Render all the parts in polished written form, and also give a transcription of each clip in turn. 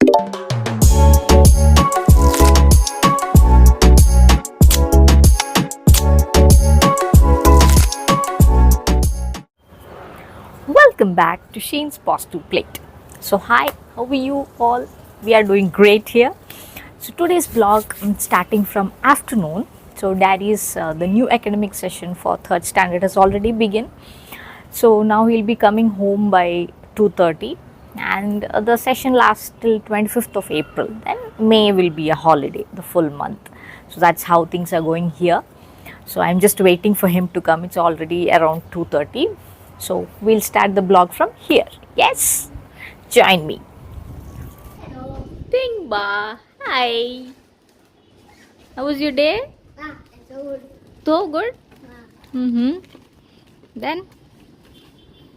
Welcome back to Shane's Positive Plate. So, hi, how are you all? We are doing great here. So, today's vlog starting from afternoon. So, Daddy's the new academic session for third standard has already begun. So, now he'll be coming home by 2:30, and the session lasts till 25th of April. Then May will be a holiday, the full month. So, that's how things are going here. So I'm just waiting for him to come. It's already around 2:30. So we'll start the blog from here. Yes, join me. Hello. Dingba, hi. How was your day? It's good. So good. Mm-hmm. Then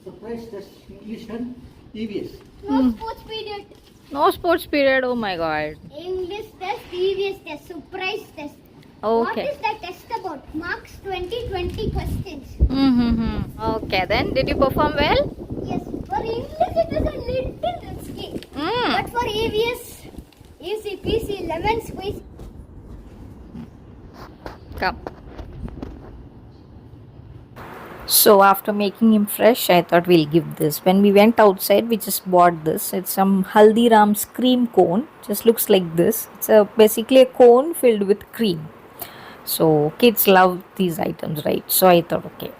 Surprise test English and EVS. No sports period. no sports period. Oh my God. English test, EVS test, surprise test. What Okay. is that test about? Marks 2020 questions. Mm-hmm. Okay. Then did you perform well? Yes, for English it is a little risky. Mm. But for EVS, easy peasy, lemon squeeze. Come. So after making him fresh, I thought we'll give this. When we went outside, we just bought this. It's some Haldiram's cream cone. Just looks like this. It's basically a cone filled with cream. So kids love these items, right? So I thought, okay,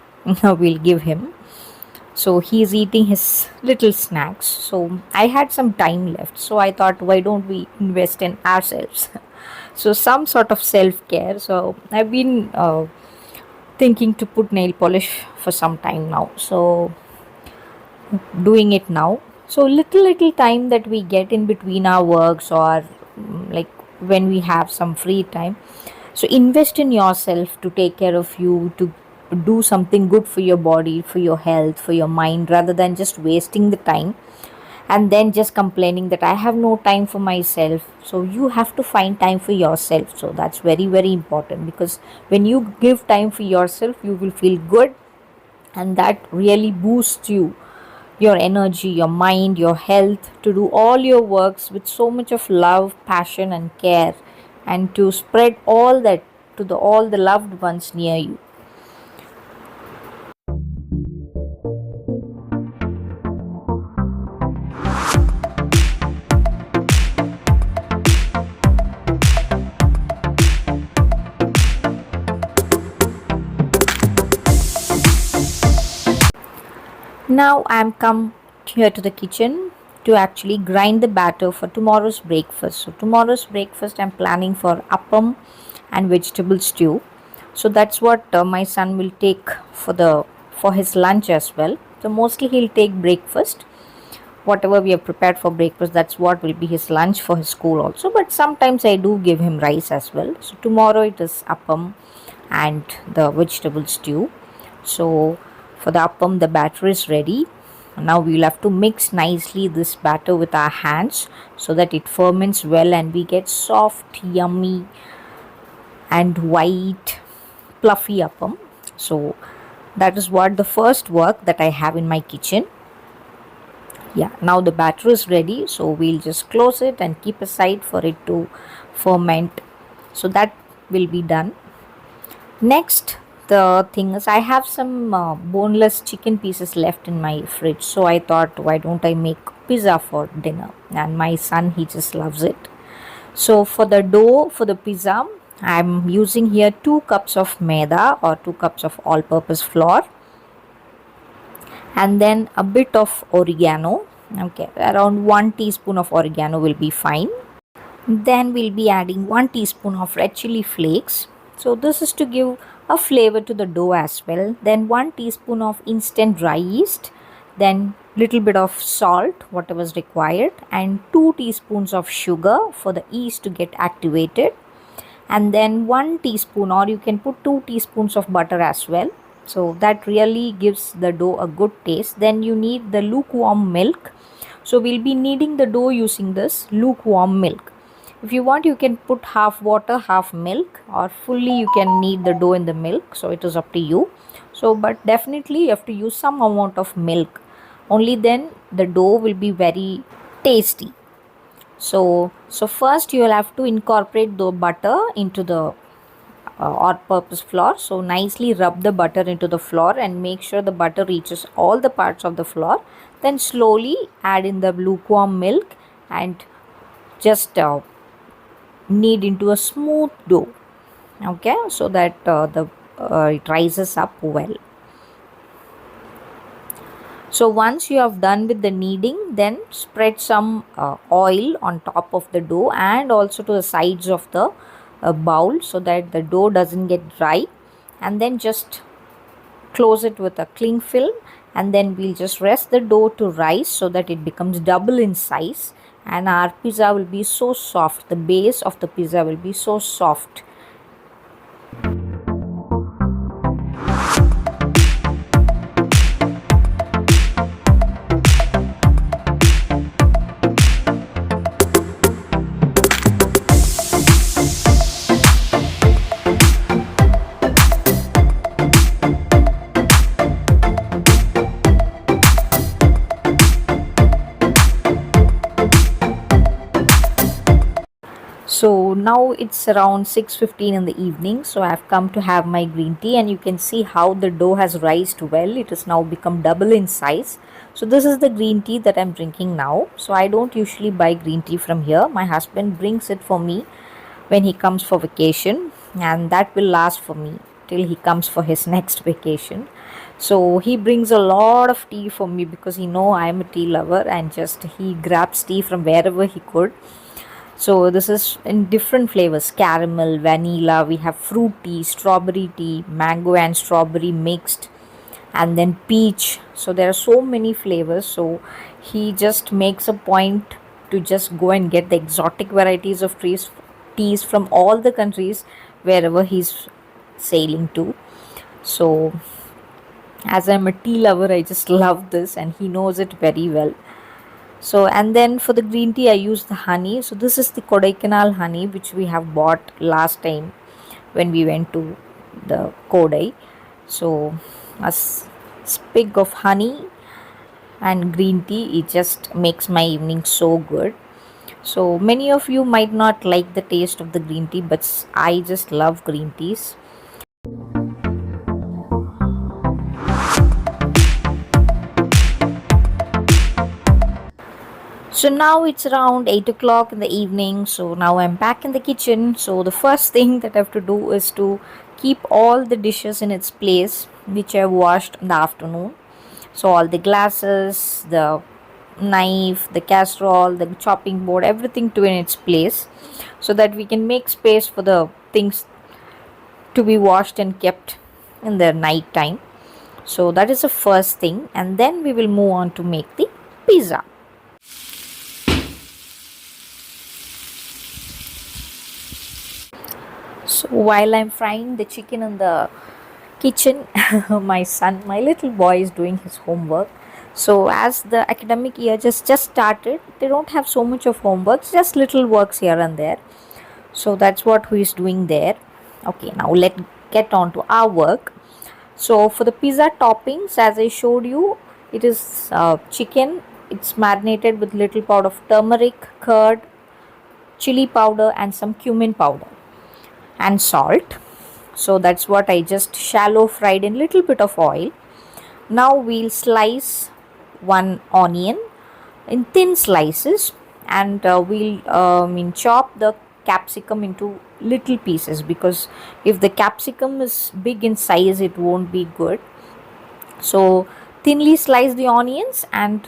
now we'll give him. So he's eating his little snacks. So I had some time left. So I thought, why don't we invest in ourselves? So some sort of self care. So I've been thinking to put nail polish for some time now. So doing it now. So little time that we get in between our works or like when we have some free time. So invest in yourself to take care of you, to do something good for your body, for your health, for your mind, rather than just wasting the time and then just complaining that I have no time for myself. So you have to find time for yourself. So that's very important, because when you give time for yourself, you will feel good, and that really boosts you, your energy, your mind, your health, to do all your works with so much of love, passion and care, and to spread all that to all the loved ones near you. Now I am come here to the kitchen to actually grind the batter for tomorrow's breakfast. So tomorrow's breakfast I'm planning for appam and vegetable stew. So that's what my son will take for his lunch as well. So mostly he'll take breakfast. Whatever we have prepared for breakfast, that's what will be his lunch for his school also. But sometimes I do give him rice as well. So tomorrow it is appam and the vegetable stew. So for the appam, the batter is ready. Now we will have to mix nicely this batter with our hands so that it ferments well and we get soft, yummy and white, fluffy appam. So that is what the first work that I have in my kitchen. Yeah, now the batter is ready, so we'll just close it and keep aside for it to ferment. So that will be done. Next, the thing is, I have some boneless chicken pieces left in my fridge, so I thought, why don't I make pizza for dinner? And my son, he just loves it. So for the dough for the pizza, I'm using here 2 cups of maida or 2 cups of all-purpose flour, and then a bit of oregano. Okay, around 1 teaspoon of oregano will be fine. Then we'll be adding 1 teaspoon of red chili flakes. So this is to give a flavor to the dough as well. Then 1 teaspoon of instant dry yeast, then little bit of salt, whatever is required, and 2 teaspoons of sugar for the yeast to get activated, and then 1 teaspoon, or you can put 2 teaspoons of butter as well. So that really gives the dough a good taste. Then you need the lukewarm milk. So we'll be kneading the dough using this lukewarm milk. If you want, you can put half water, half milk, or fully you can knead the dough in the milk. So it is up to you. So but definitely you have to use some amount of milk. Only then the dough will be very tasty. So first you will have to incorporate the butter into the all-purpose flour. So nicely rub the butter into the flour and make sure the butter reaches all the parts of the flour. Then slowly add in the lukewarm milk and just knead into a smooth dough. Okay, so that the it rises up well. So once you have done with the kneading, then spread some oil on top of the dough and also to the sides of the bowl, so that the dough doesn't get dry, and then just close it with a cling film, and then we'll just rest the dough to rise so that it becomes double in size, and our pizza will be so soft. The base of the pizza will be so soft. So now it's around 6:15 in the evening. So I've come to have my green tea, and you can see how the dough has rised well. It has now become double in size. So this is the green tea that I'm drinking now. So I don't usually buy green tea from here. My husband brings it for me when he comes for vacation, and that will last for me till he comes for his next vacation. So he brings a lot of tea for me because he know I'm a tea lover, and just he grabs tea from wherever he could. So this is in different flavors: caramel, vanilla, we have fruit tea, strawberry tea, mango and strawberry mixed, and then peach. So there are so many flavors. So he just makes a point to just go and get the exotic varieties of teas from all the countries wherever he's sailing to. So as I'm a tea lover, I just love this, and he knows it very well. So, and then for the green tea I use the honey. So this is the Kodaikanal honey which we have bought last time when we went to the Kodai. So a sprig of honey and green tea, it just makes my evening so good. So many of you might not like the taste of the green tea, but I just love green teas. So now it's around 8 o'clock in the evening. So now I'm back in the kitchen. So the first thing that I have to do is to keep all the dishes in its place which I washed in the afternoon. So all the glasses, the knife, the casserole, the chopping board, everything to in its place, so that we can make space for the things to be washed and kept in the night time. So that is the first thing, and then we will move on to make the pizza. So while I'm frying the chicken in the kitchen, my little boy is doing his homework. So as the academic year just started, they don't have so much of homework, just little works here and there. So that's what he is doing there. Okay, now let's get on to our work. So for the pizza toppings, as I showed you, it is chicken. It's marinated with little part of turmeric, curd, chili powder, and some cumin powder and salt. So that's what I just shallow fried in little bit of oil. Now we'll slice one onion in thin slices, and we'll chop the capsicum into little pieces, because if the capsicum is big in size it won't be good. So thinly slice the onions and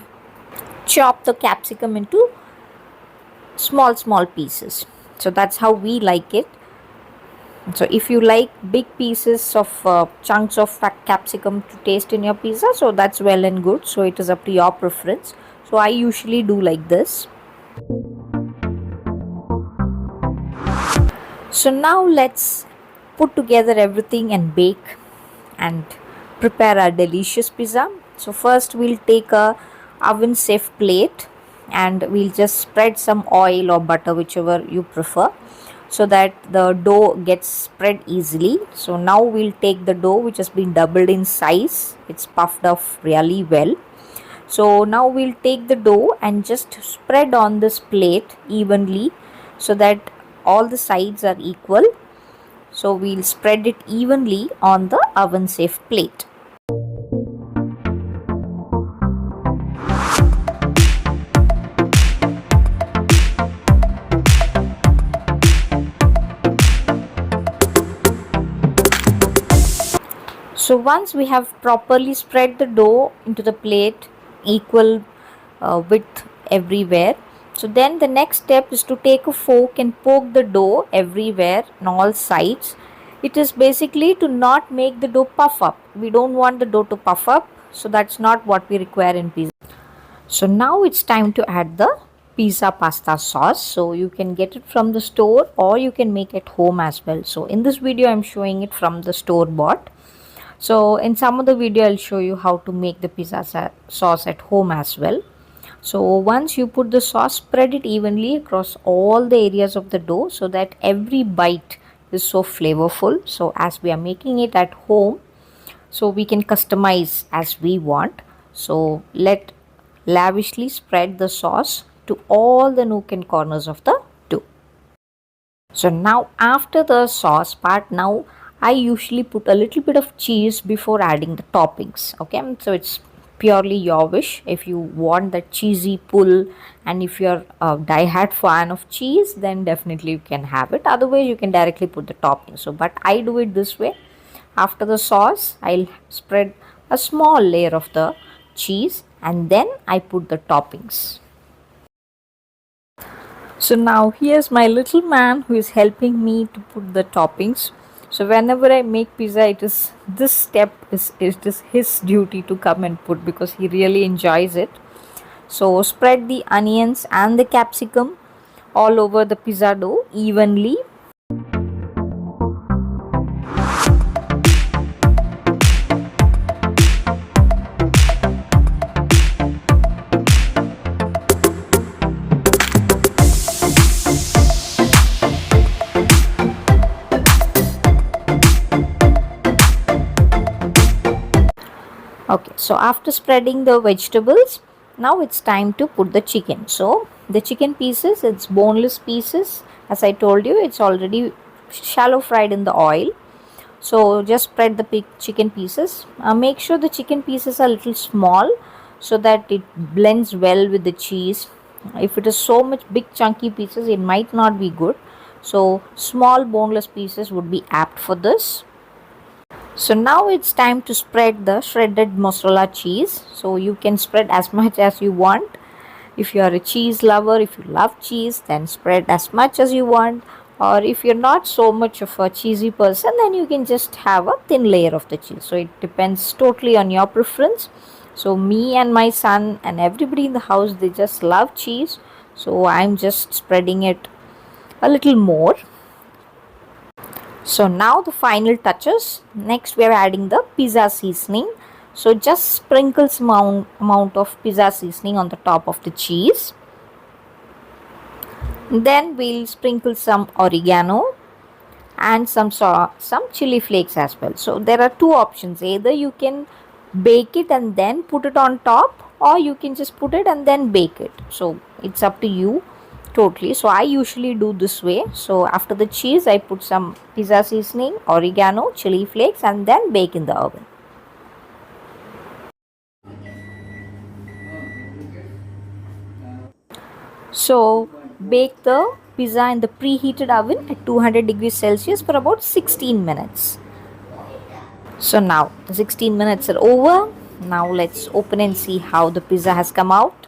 chop the capsicum into small pieces. So that's how we like it. So if you like big pieces of chunks of capsicum to taste in your pizza, so that's well and good. So it is up to your preference. So I usually do like this. So now let's put together everything and bake and prepare our delicious pizza. So first we'll take a oven safe plate, and we'll just spread some oil or butter, whichever you prefer, so that the dough gets spread easily. So now we'll take the dough which has been doubled in size. It's puffed off really well. So now we'll take the dough and just spread on this plate evenly so that all the sides are equal. So we'll spread it evenly on the oven safe plate. So once we have properly spread the dough into the plate equal width everywhere, so then the next step is to take a fork and poke the dough everywhere on all sides. It is basically to not make the dough puff up. We don't want the dough to puff up, so that's not what we require in pizza. So now it's time to add the pizza pasta sauce. So you can get it from the store or you can make it home as well. So in this video I'm showing it from the store bought. So in some other video I'll show you how to make the pizza sauce at home as well. So once you put the sauce, spread it evenly across all the areas of the dough so that every bite is so flavorful. So as we are making it at home, so we can customize as we want. So let lavishly spread the sauce to all the nook and corners of the dough. So now after the sauce part, now I usually put a little bit of cheese before adding the toppings. Okay, so it's purely your wish if you want that cheesy pull, and if you're a die-hard fan of cheese, then definitely you can have it. Otherwise you can directly put the topping. So but I do it this way. After the sauce, I'll spread a small layer of the cheese and then I put the toppings. So now here's my little man who is helping me to put the toppings. So whenever I make pizza, it is this step is his duty to come and put, because he really enjoys it. So spread the onions and the capsicum all over the pizza dough evenly. Okay, so after spreading the vegetables, now it's time to put the chicken. So the chicken pieces, it's boneless pieces. As I told you, it's already shallow fried in the oil. So just spread the chicken pieces. Make sure the chicken pieces are a little small so that it blends well with the cheese. If it is so much big chunky pieces, it might not be good. So small boneless pieces would be apt for this. So now it's time to spread the shredded mozzarella cheese. So you can spread as much as you want. If you are a cheese lover, if you love cheese, then spread as much as you want. Or if you're not so much of a cheesy person, then you can just have a thin layer of the cheese. So it depends totally on your preference. So me and my son and everybody in the house, they just love cheese. So I'm just spreading it a little more. So now the final touches. Next we are adding the pizza seasoning. So just sprinkle some amount of pizza seasoning on the top of the cheese. Then we'll sprinkle some oregano and some chili flakes as well. So there are two options. Either you can bake it and then put it on top, or you can just put it and then bake it. So it's up to you totally. So I usually do this way. So after the cheese, I put some pizza seasoning, oregano, chili flakes, and then bake in the oven. So bake the pizza in the preheated oven at 200 degrees Celsius for about 16 minutes. So now the 16 minutes are over. Now let's open and see how the pizza has come out.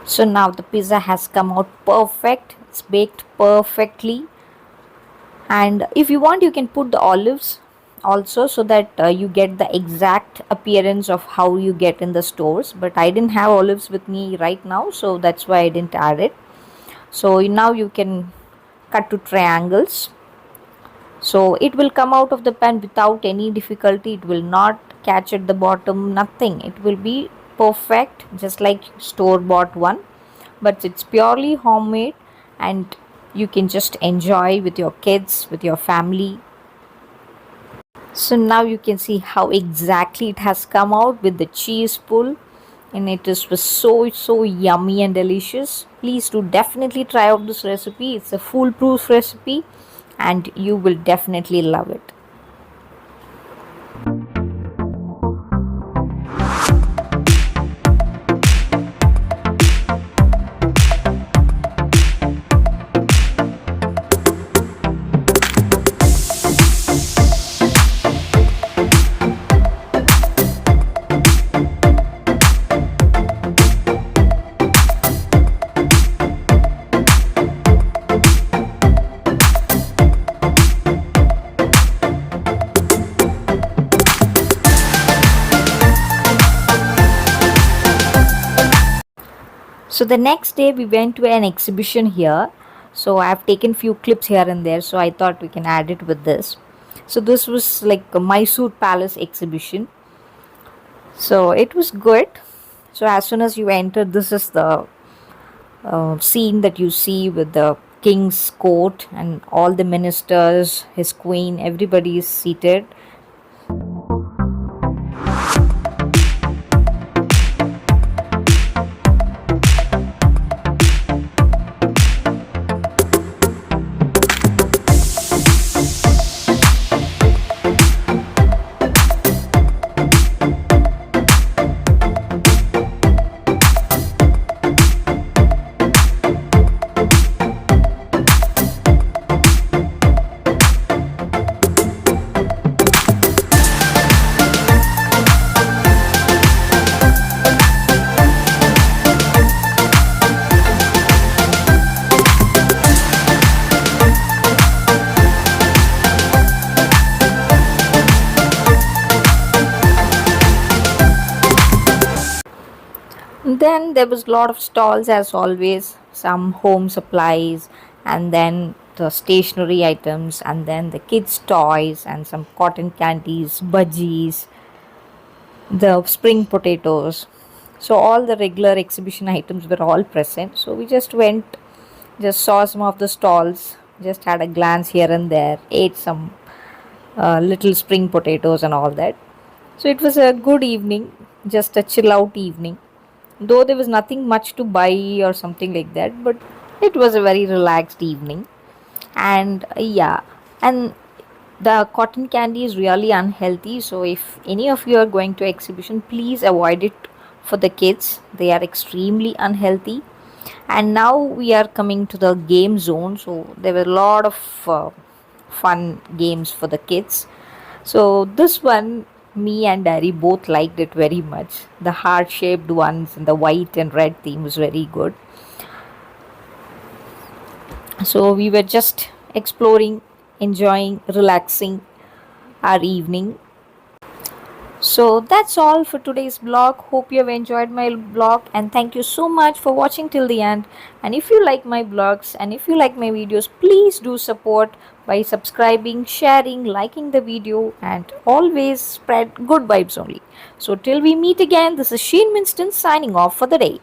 So now the pizza has come out perfect. It's baked perfectly. And if you want, you can put the olives also, so that you get the exact appearance of how you get in the stores. But I didn't have olives with me right now, so that's why I didn't add it. So now you can cut to triangles. So it will come out of the pan without any difficulty. It will not catch at the bottom, nothing. It will be perfect, just like store-bought one. But it's purely homemade, and you can just enjoy with your kids, with your family. So now you can see how exactly it has come out with the cheese pull, and was so yummy and delicious. Please do definitely try out this recipe. It's a foolproof recipe and you will definitely love it. So the next day we went to an exhibition here. So I've taken few clips here and there, so I thought we can add it with this. So this was like a Mysore Palace exhibition. So it was good. So as soon as you enter, this is the scene that you see with the king's court and all the ministers, his queen, everybody is seated. Then there was a lot of stalls as always, some home supplies, and then the stationery items, and then the kids' toys, and some cotton candies, budgies, the spring potatoes. So all the regular exhibition items were all present. So we just went, just saw some of the stalls, just had a glance here and there, ate some little spring potatoes and all that. So it was a good evening, just a chill out evening. Though there was nothing much to buy or something like that, but it was a very relaxed evening. And yeah, and the cotton candy is really unhealthy. So if any of you are going to exhibition, please avoid it for the kids. They are extremely unhealthy. And now we are coming to the game zone. So there were a lot of fun games for the kids. So this one, me and Daddy both liked it very much. The heart-shaped ones and the white and red theme was very good. So we were just exploring, enjoying, relaxing our evening. So that's all for today's blog. Hope you have enjoyed my blog, and thank you so much for watching till the end. And if you like my blogs and if you like my videos, please do support by subscribing, sharing, liking the video, and always spread good vibes only. So till we meet again, this is Sheen Winston signing off for the day.